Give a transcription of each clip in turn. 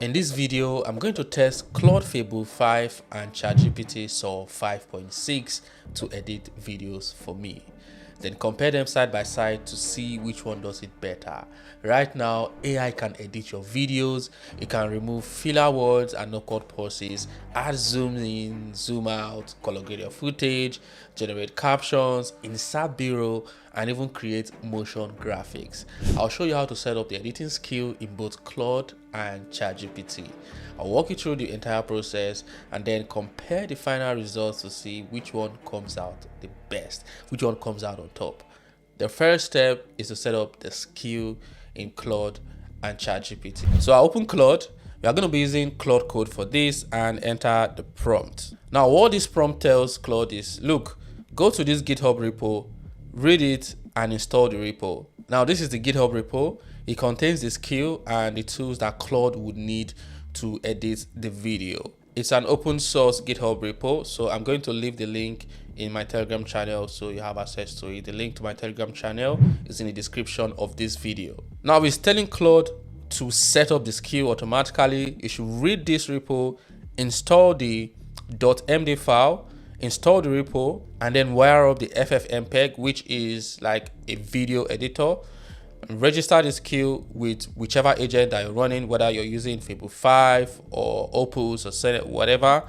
In this video, I'm going to test Claude Fable 5 and ChatGPT Sol 5.6 to edit videos for me. Then compare them side by side to see which one does it better. Right now, AI can edit your videos, it can remove filler words and no-cut pauses, add zoom in, zoom out, color grade your footage, generate captions, insert B-roll, and even create motion graphics. I'll show you how to set up the editing skill in both Claude and ChatGPT. I'll walk you through the entire process and then compare the final results to see which one comes out the best, which one comes out on top. The first step is to set up the skill in Claude and ChatGPT. So I open Claude. We are going to be using Claude Code for this and enter the prompt. Now what this prompt tells Claude is, look, go to this GitHub repo, read it and install the repo. Now this is the GitHub repo. It contains the skill and the tools that Claude would need to edit the video. It's an open source GitHub repo, so I'm going to leave the link in my Telegram channel so you have access to it. The link to my Telegram channel is in the description of this video. Now it's telling Claude to set up the skill automatically. You should read this repo, install the .md file, install the repo, and then wire up the ffmpeg, which is like a video editor. Register the skill with whichever agent that you're running, whether you're using Fable 5 or Opus or Senate, whatever,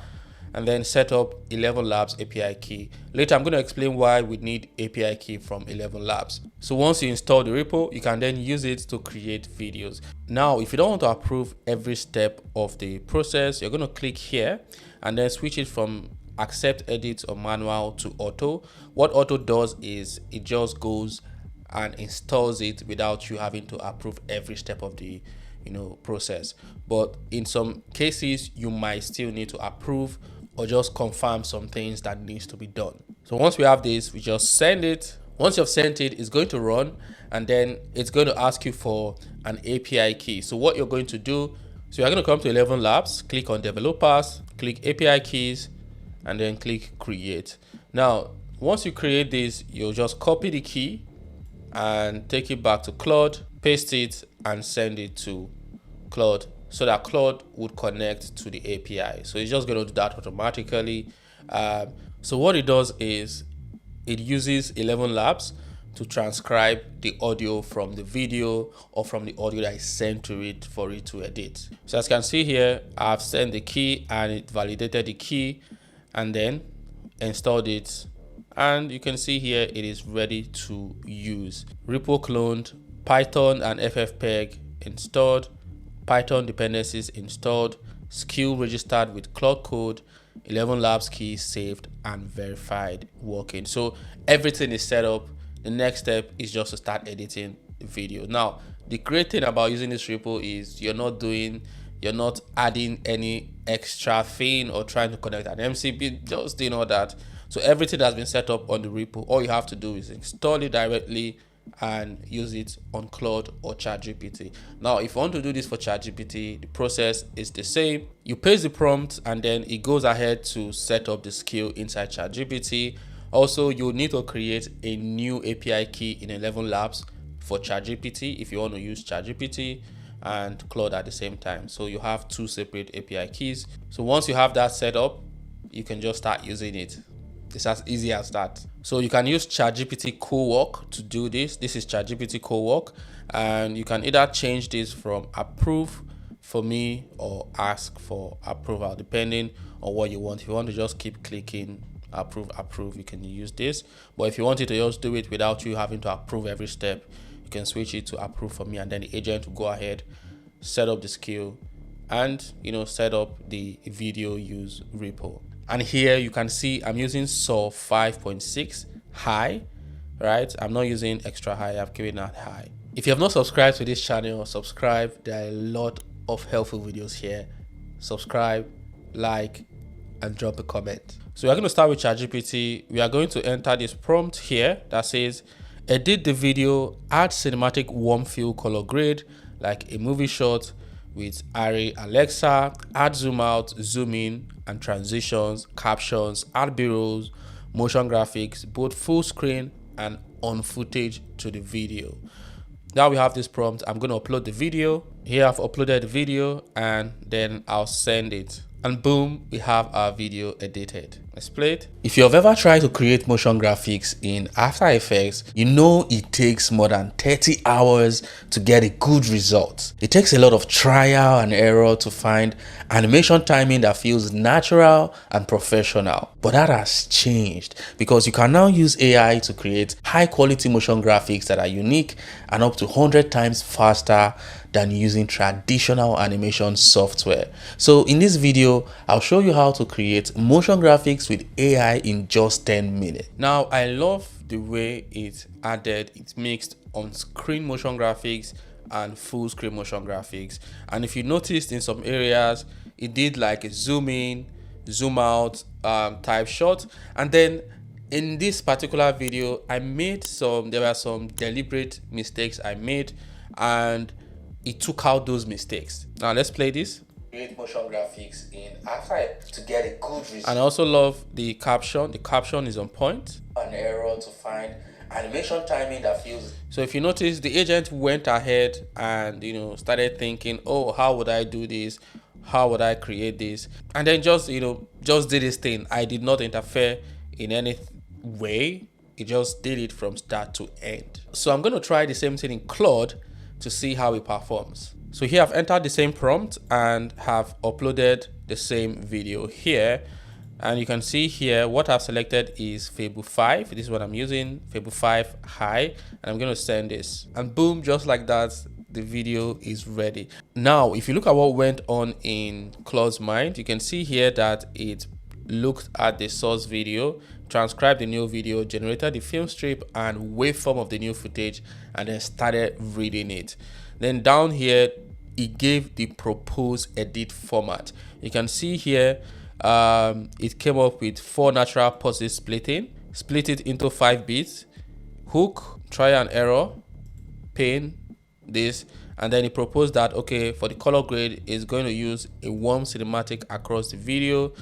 and then set up 11 Labs API key. Later, I'm going to explain why we need API key from 11 Labs. So once you install the repo, you can then use it to create videos. Now, if you don't want to approve every step of the process, you're going to click here and then switch it from accept edit or manual to auto. What auto does is it just goes and installs it without you having to approve every step of the process. But in some cases you might still need to approve or just confirm some things that needs to be done. So once we have this, we just send it. Once you've sent it, it's going to run and then it's going to ask you for an API key. So what you're going to do, so you're going to come to 11 Labs, click on developers, click API keys, and then click create. Now once you create this, you'll just copy the key and take it back to Claude, paste it and send it to Claude so that Claude would connect to the API. So it's just going to do that automatically. So what it does is it uses 11 Labs to transcribe the audio from the video or from the audio that is sent to it for it to edit. So as you can see here, I've sent the key and it validated the key and then installed it. And you can see here it is ready to use. Repo cloned, Python and ffmpeg installed, Python dependencies installed, skill registered with Claude Code, 11 Labs key saved and verified working. So everything is set up. The next step is just to start editing the video. Now the great thing about using this repo is you're not adding any extra thing or trying to connect an MCP, just doing all that. So everything has been set up on the repo. All you have to do is install it directly and use it on Claude or ChatGPT. Now, if you want to do this for ChatGPT, the process is the same. You paste the prompt and then it goes ahead to set up the skill inside ChatGPT. Also, you need to create a new API key in 11 Labs for ChatGPT if you want to use ChatGPT and Claude at the same time. So you have two separate API keys. So once you have that set up, you can just start using it. It's as easy as that. So you can use ChatGPT Co-work to do this. This is ChatGPT Co-work, and you can either change this from approve for me or ask for approval depending on what you want. If you want to just keep clicking approve, you can use this. But if you wanted to just do it without you having to approve every step, you can switch it to approve for me, and then the agent will go ahead, set up the skill, and set up the video use repo. And here you can see I'm using Sol 5.6 high, right? I'm not using extra high, I've given that high. If you have not subscribed to this channel, subscribe. There are a lot of helpful videos here. Subscribe, like, and drop a comment. So we're going to start with ChatGPT. We are going to enter this prompt here that says, edit the video, add cinematic warm fill color grade, like a movie shot with Array Alexa, add zoom out, zoom in, and transitions, captions, add B-rolls, motion graphics, both full screen and on footage to the video. Now we have this prompt. I'm going to upload the video. Here I've uploaded the video and then I'll send it. And boom, we have our video edited. Let's play it. If you've ever tried to create motion graphics in After Effects, you know it takes more than 30 hours to get a good result. It takes a lot of trial and error to find animation timing that feels natural and professional. But that has changed because you can now use AI to create high quality motion graphics that are unique and up to 100 times faster than using traditional animation software. So in this video, I'll show you how to create motion graphics with AI in just 10 minutes. Now, I love the way it mixed on-screen motion graphics and full screen motion graphics. And if you noticed in some areas, it did like a zoom in, zoom out type shot. And then in this particular video, there were some deliberate mistakes I made, and it took out those mistakes. Now let's play this. Create motion graphics in After to get a good result. And I also love the caption. The caption is on point. An error to find animation timing that feels. So if you notice, the agent went ahead and started thinking, oh, how would I do this? How would I create this? And then just did this thing. I did not interfere in any way. It just did it from start to end. So I'm going to try the same thing in Claude to see how it performs. So here I've entered the same prompt and have uploaded the same video here. And you can see here what I've selected is Fable 5. This is what I'm using, Fable 5 high. And I'm going to send this. And boom, just like that, the video is ready. Now, if you look at what went on in Claude's mind, you can see here that it looked at the source video, transcribed the new video, generated the film strip and waveform of the new footage, and then started reading it. Then down here, it gave the proposed edit format. You can see here, it came up with 4 natural pauses splitting, split it into 5 bits, hook, try and error, pin, this, and then he proposed that, okay, for the color grade, is going to use a warm cinematic across the video,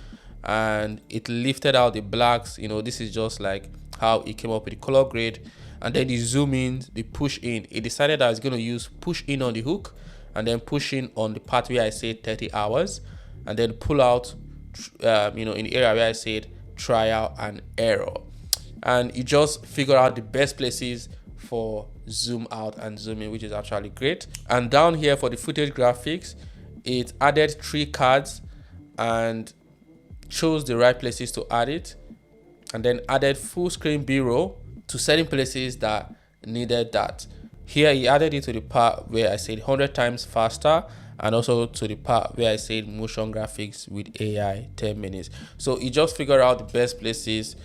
and it lifted out the blacks. This is just like how it came up with the color grade. And then the zoom in, the push in, it decided that it's going to use push in on the hook and then push in on the part where I said 30 hours, and then pull out in the area where I said trial and error. And it just figured out the best places for zoom out and zoom in, which is actually great. And down here for the footage graphics, it added 3 cards and chose the right places to add it, and then added full screen B-roll to certain places that needed that. Here he added it to the part where I said 100 times faster, and also to the part where I said motion graphics with AI 10 minutes. So he just figured out the best places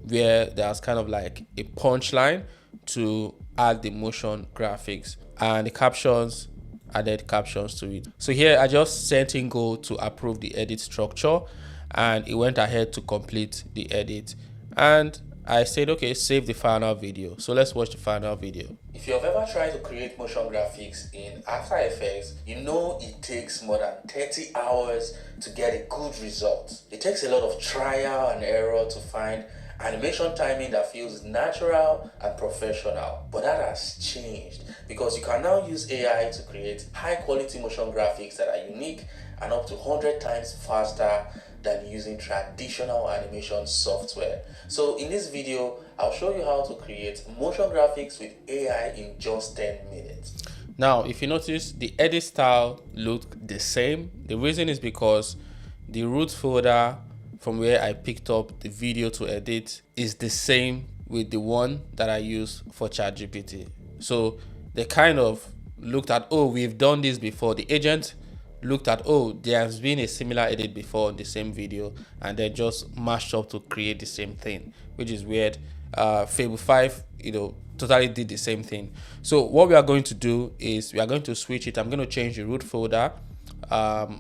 where there's kind of like a punchline to add the motion graphics, and the captions, added captions to it. So here I just sent in go to approve the edit structure, and it went ahead to complete the edit, and I said, okay, save the final video. So let's watch the final video. If you've ever tried to create motion graphics in After Effects, you know it takes more than 30 hours to get a good result. It takes a lot of trial and error to find animation timing that feels natural and professional. But that has changed because you can now use AI to create high quality motion graphics that are unique and up to 100 times faster than using traditional animation software. So in this video, I'll show you how to create motion graphics with AI in just 10 minutes. Now, if you notice, the edit style looked the same. The reason is because the root folder from where I picked up the video to edit is the same with the one that I use for ChatGPT. So they kind of looked at, oh, we've done this before. The agent looked at, oh, there has been a similar edit before on the same video, and they just mashed up to create the same thing, which is weird. Fable 5, totally did the same thing. So what we are going to do is we are going to switch it. I'm going to change the root folder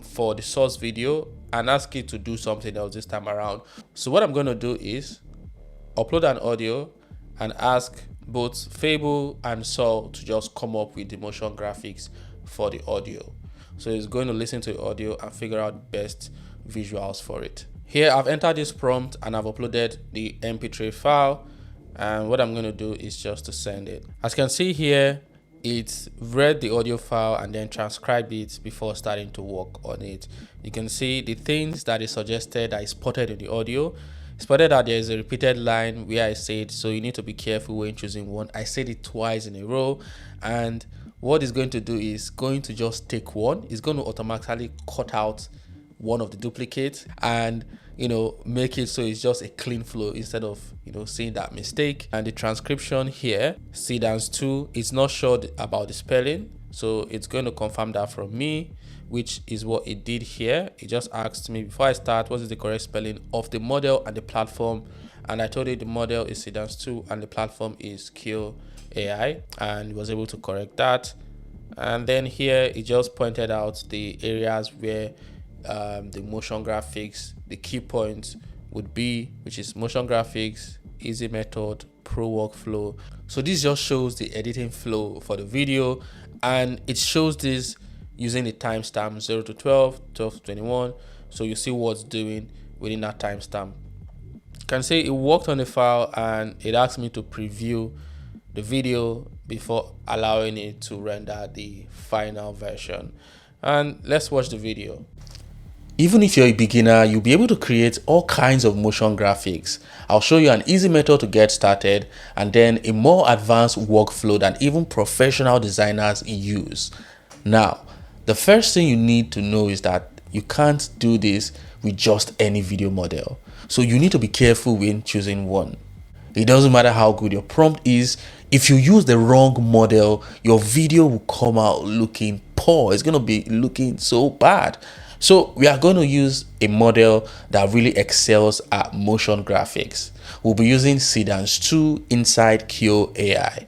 for the source video and ask it to do something else this time around. So what I'm going to do is upload an audio and ask both Fable and Sol to just come up with the motion graphics for the audio. So it's going to listen to the audio and figure out the best visuals for it. Here I've entered this prompt and I've uploaded the MP3 file, and what I'm going to do is just to send it. As you can see here, it read the audio file and then transcribed it before starting to work on it. You can see the things that is suggested that is spotted in the audio. Spotted that there is a repeated line where I said, so you need to be careful when choosing one. I said it twice in a row, and what it's going to do is going to just take one. It's going to automatically cut out one of the duplicates and make it so it's just a clean flow instead of seeing that mistake. And the transcription here, Sedans 2, it's not sure about the spelling, so it's going to confirm that from me, which is what it did here. It just asked me before I start, what is the correct spelling of the model and the platform, and I told it the model is Sedans 2 and the platform is Kill AI, and it was able to correct that. And then here it just pointed out the areas where the motion graphics, the key points would be, which is motion graphics, easy method, pro workflow. So this just shows the editing flow for the video, and it shows this using the timestamp 0 to 12, 12 to 21. So you see what's doing within that timestamp. You can say it worked on the file and it asked me to preview the video before allowing it to render the final version. And let's watch the video. Even if you're a beginner, you'll be able to create all kinds of motion graphics. I'll show you an easy method to get started and then a more advanced workflow that even professional designers use. Now, the first thing you need to know is that you can't do this with just any video model. So you need to be careful when choosing one. It doesn't matter how good your prompt is. If you use the wrong model, your video will come out looking poor. It's going to be looking so bad. So we are going to use a model that really excels at motion graphics. We'll be using Sedans 2 inside Kill AI.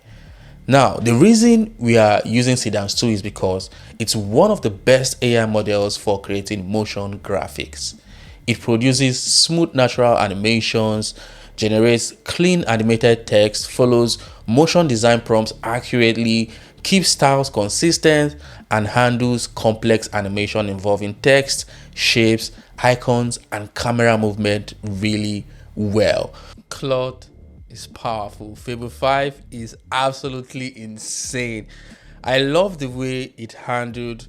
Now, the reason we are using Sedans 2 is because it's one of the best AI models for creating motion graphics. It produces smooth natural animations, generates clean animated text, follows motion design prompts accurately, keeps styles consistent, and handles complex animation involving text, shapes, icons, and camera movement really well. Claude is powerful. Fable 5 is absolutely insane. I love the way it handled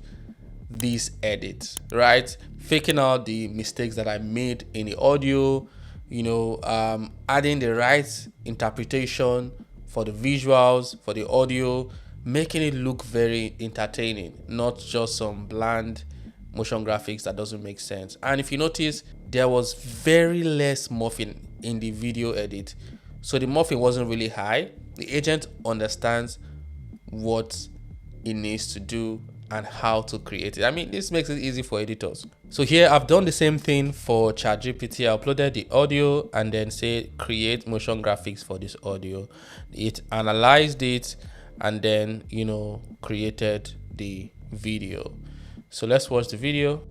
this edit, right? Faking out the mistakes that I made in the audio, adding the right interpretation for the visuals, for the audio, making it look very entertaining, not just some bland motion graphics that doesn't make sense. And if you notice, there was very less morphing in the video edit, so the morphing wasn't really high. The agent understands what it needs to do and how to create it. I mean, this makes it easy for editors. So here I've done the same thing for ChatGPT. I uploaded the audio and then say create motion graphics for this audio. It analyzed it and then created the video. So let's watch the video.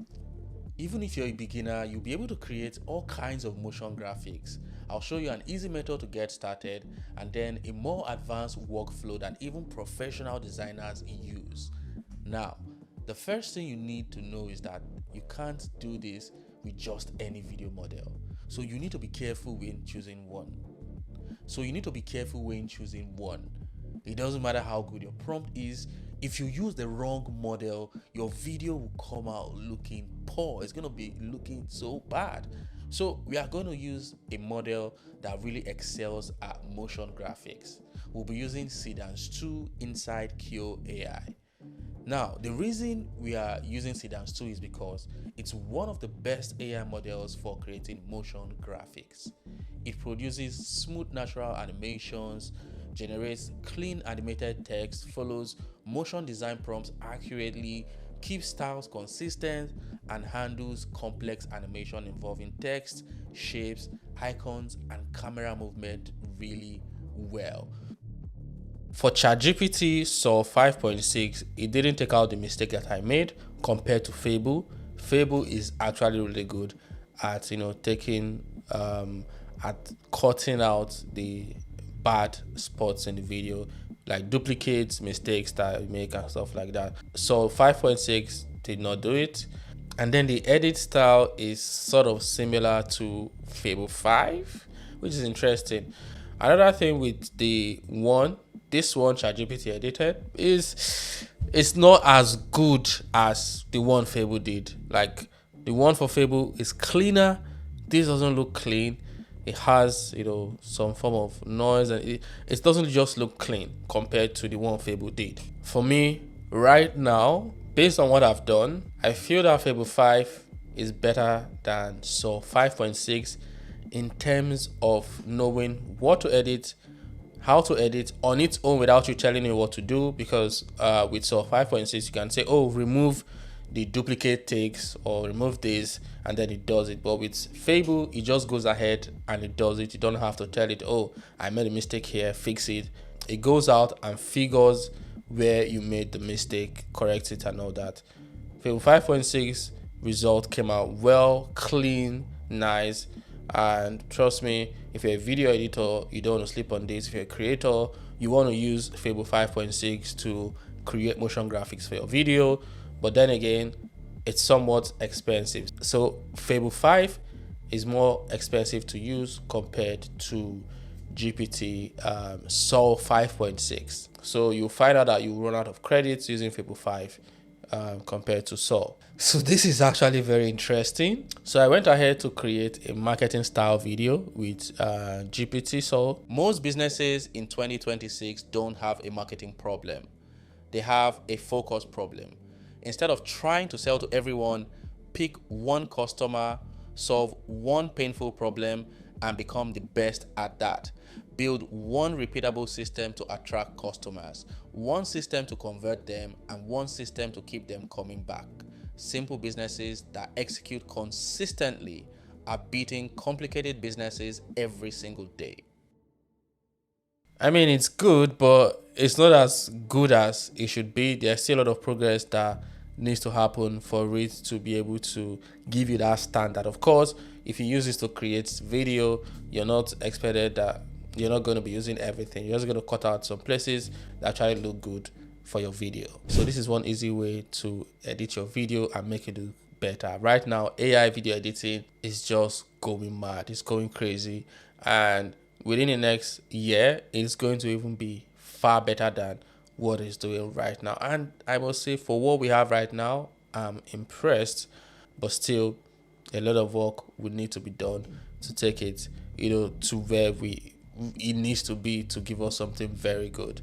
Even if you're a beginner, you'll be able to create all kinds of motion graphics. I'll show you an easy method to get started and then a more advanced workflow that even professional designers use. Now, the first thing you need to know is that you can't do this with just any video model. So you need to be careful when choosing one. It doesn't matter how good your prompt is. If you use the wrong model, your video will come out looking poor. It's going to be looking so bad. So we are going to use a model that really excels at motion graphics. We'll be using Sedans 2 inside Kill AI. Now, the reason we are using Sedans 2 is because it's one of the best AI models for creating motion graphics. It produces smooth natural animations, generates clean animated text, follows motion design prompts accurately, keeps styles consistent, and handles complex animation involving text, shapes, icons, and camera movement really well. For ChatGPT Sol 5.6, it didn't take out the mistake that I made compared to Fable. Fable is actually really good at at cutting out the bad spots in the video, like duplicates, mistakes that I make and stuff like that. So 5.6 did not do it. And then the edit style is sort of similar to Fable 5, which is interesting. Another thing with the one this one ChatGPT edited is, it's not as good as the one Fable did. Like the one for Fable is cleaner. This doesn't look clean. It has, some form of noise, and it doesn't just look clean compared to the one Fable did. For me, right now, based on what I've done, I feel that Fable 5 is better than Sol 5.6 in terms of knowing what to edit, how to edit on its own without you telling it what to do. Because with Sol 5.6, you can say, oh, remove the duplicate takes or remove this, and then it does it. But with Fable, it just goes ahead and it does it. You don't have to tell it, oh, I made a mistake here, fix it. It goes out and figures where you made the mistake, corrects it, and all that. Fable 5.6 result came out well, clean, nice. And trust me, if you're a video editor, you don't want to sleep on this. If you're a creator, you want to use Fable 5.6 to create motion graphics for your video. But then again, it's somewhat expensive. So Fable 5 is more expensive to use compared to GPT Sol 5.6. So you'll find out that you run out of credits using Fable 5 compared to Sol. So this is actually very interesting. So I went ahead to create a marketing style video with GPT Sol. Most businesses in 2026 don't have a marketing problem. They have a focus problem. Instead of trying to sell to everyone, pick one customer, solve one painful problem, and become the best at that. Build one repeatable system to attract customers, one system to convert them, and one system to keep them coming back. Simple businesses that execute consistently are beating complicated businesses every single day. I mean, it's good, but it's not as good as it should be. There's still a lot of progress that needs to happen for it to be able to give you that standard. Of course, if you use this to create video, you're not expected that you're not going to be using everything. You're just going to cut out some places that actually look good for your video. So this is one easy way to edit your video and make it look better. Right now, AI video editing is just going mad. It's going crazy. And within the next year, it's going to even be far better than what it's doing right now. And I must say, for what we have right now, I'm impressed, but still a lot of work would need to be done to take it, to where it needs to be to give us something very good.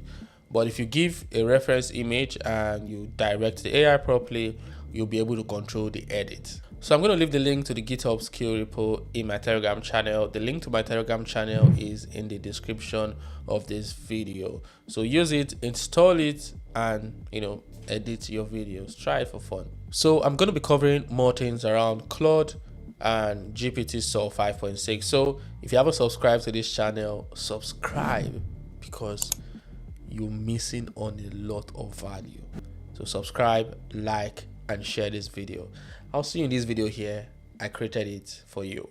But if you give a reference image and you direct the AI properly, you'll be able to control the edit. So I'm going to leave the link to the GitHub skill repo in my Telegram channel. The link to my Telegram channel is in the description of this video. So use it, install it, and edit your videos. Try it for fun. So I'm going to be covering more things around Claude and GPT Sol 5.6. So if you haven't subscribed to this channel, subscribe, because you're missing on a lot of value. So subscribe, like, and share this video. I'll see you in this video here. I created it for you.